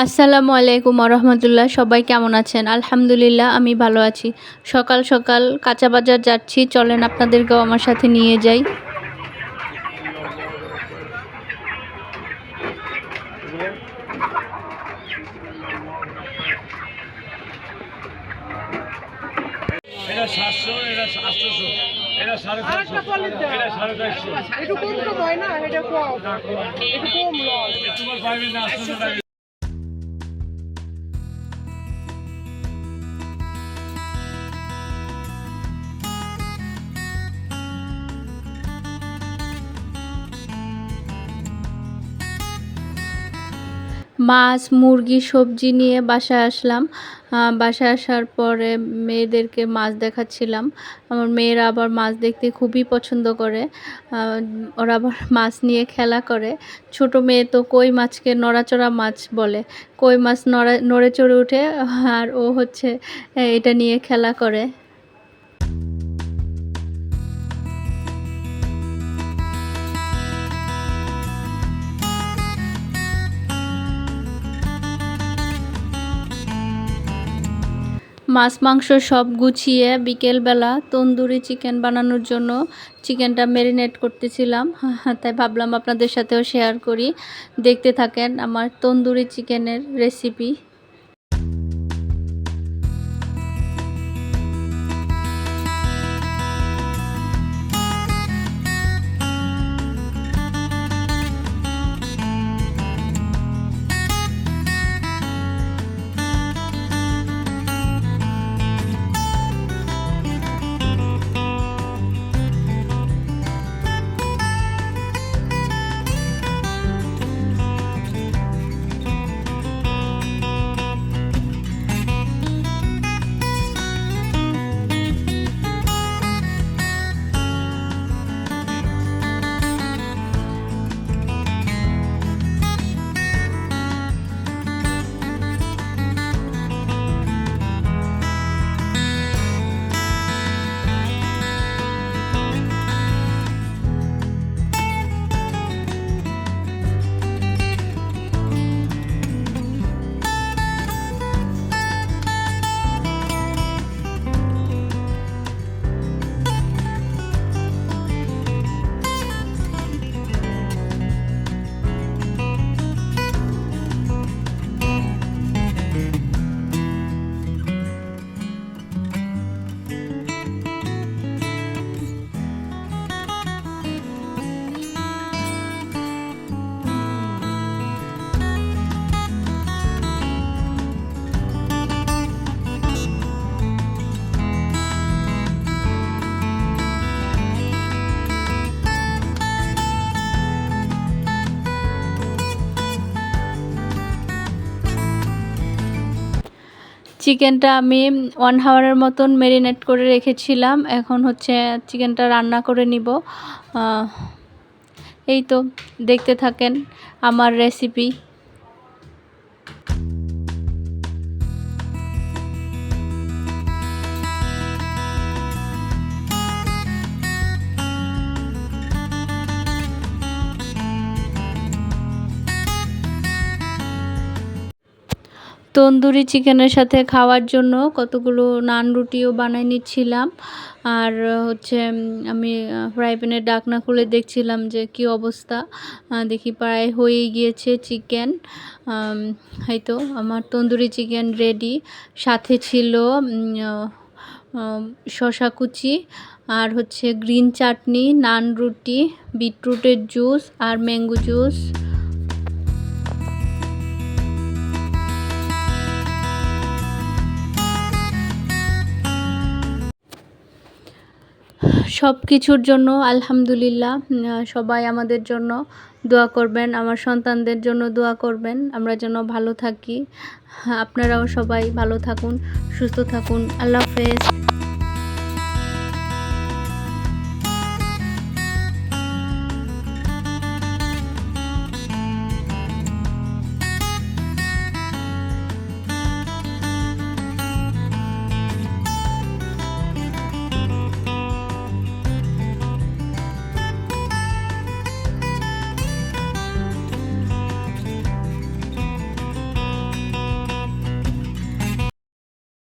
আসসালামু আলাইকুম রহমতুল্লাহ। সবাই কেমন আছেন? আলহামদুলিল্লাহ আমি ভালো আছি। সকাল সকাল কাঁচা বাজার যাচ্ছি, চলেন আপনাদেরকেও আমার সাথে নিয়ে যাই। এটা 700, এটা 800, এটা 450, এটা 450। একটু কম তো হয় না, এটা কম, একটু কম লস। তোমার পাইবে না 800 টাকা। মাছ, মুরগি, সবজি নিয়ে বাসায় আসলাম। বাসায় আসার পরে মেয়েদেরকে মাছ দেখাচ্ছিলাম। আমার মেয়েরা আবার মাছ দেখতে খুবই পছন্দ করে। ওরা আবার মাছ নিয়ে খেলা করে। ছোট মেয়ে তো কই মাছকে নড়াচড়া মাছ বলে। কই মাছ নড়ে চড়ে ওঠে, আর ও হচ্ছে এটা নিয়ে খেলা করে। মাছ মাংস সব গুছিয়ে বিকেলবেলা তন্দুরি চিকেন বানানোর জন্য চিকেনটা ম্যারিনেট করতেছিলাম। তাই ভাবলাম আপনাদের সাথেও শেয়ার করি। দেখতে থাকেন আমার তন্দুরি চিকেনের রেসিপি। চিকেনটা আমি 1 আওয়ারের মতন ম্যারিনেট করে রেখেছিলাম। এখন হচ্ছে চিকেনটা রান্না করে নিব। এই তো দেখতে থাকেন আমার রেসিপি। তন্দুরি চিকেনের সাথে খাওয়ার জন্য কতগুলো নান রুটিও বানিয়ে নিচ্ছিলাম। আর হচ্ছে আমি ফ্রাই প্যানের ঢাকনা খুলে দেখছিলাম যে কি অবস্থা। দেখি প্রায় হয়েই গিয়েছে চিকেন। এই তো আমার তন্দুরি চিকেন রেডি। সাথে ছিল শসা কুচি, আর হচ্ছে গ্রিন চাটনি, নান রুটি, বিটরুটের জুস আর ম্যাঙ্গো জুস। সব কিছুর জন্য আলহামদুলিল্লাহ। সবাই আমাদের জন্য দোয়া করবেন, আমার সন্তানদের জন্য দোয়া করবেন, আমরা যেন ভালো থাকি। আপনারাও সবাই ভালো থাকুন, সুস্থ থাকুন। আল্লাহ হাফেজ।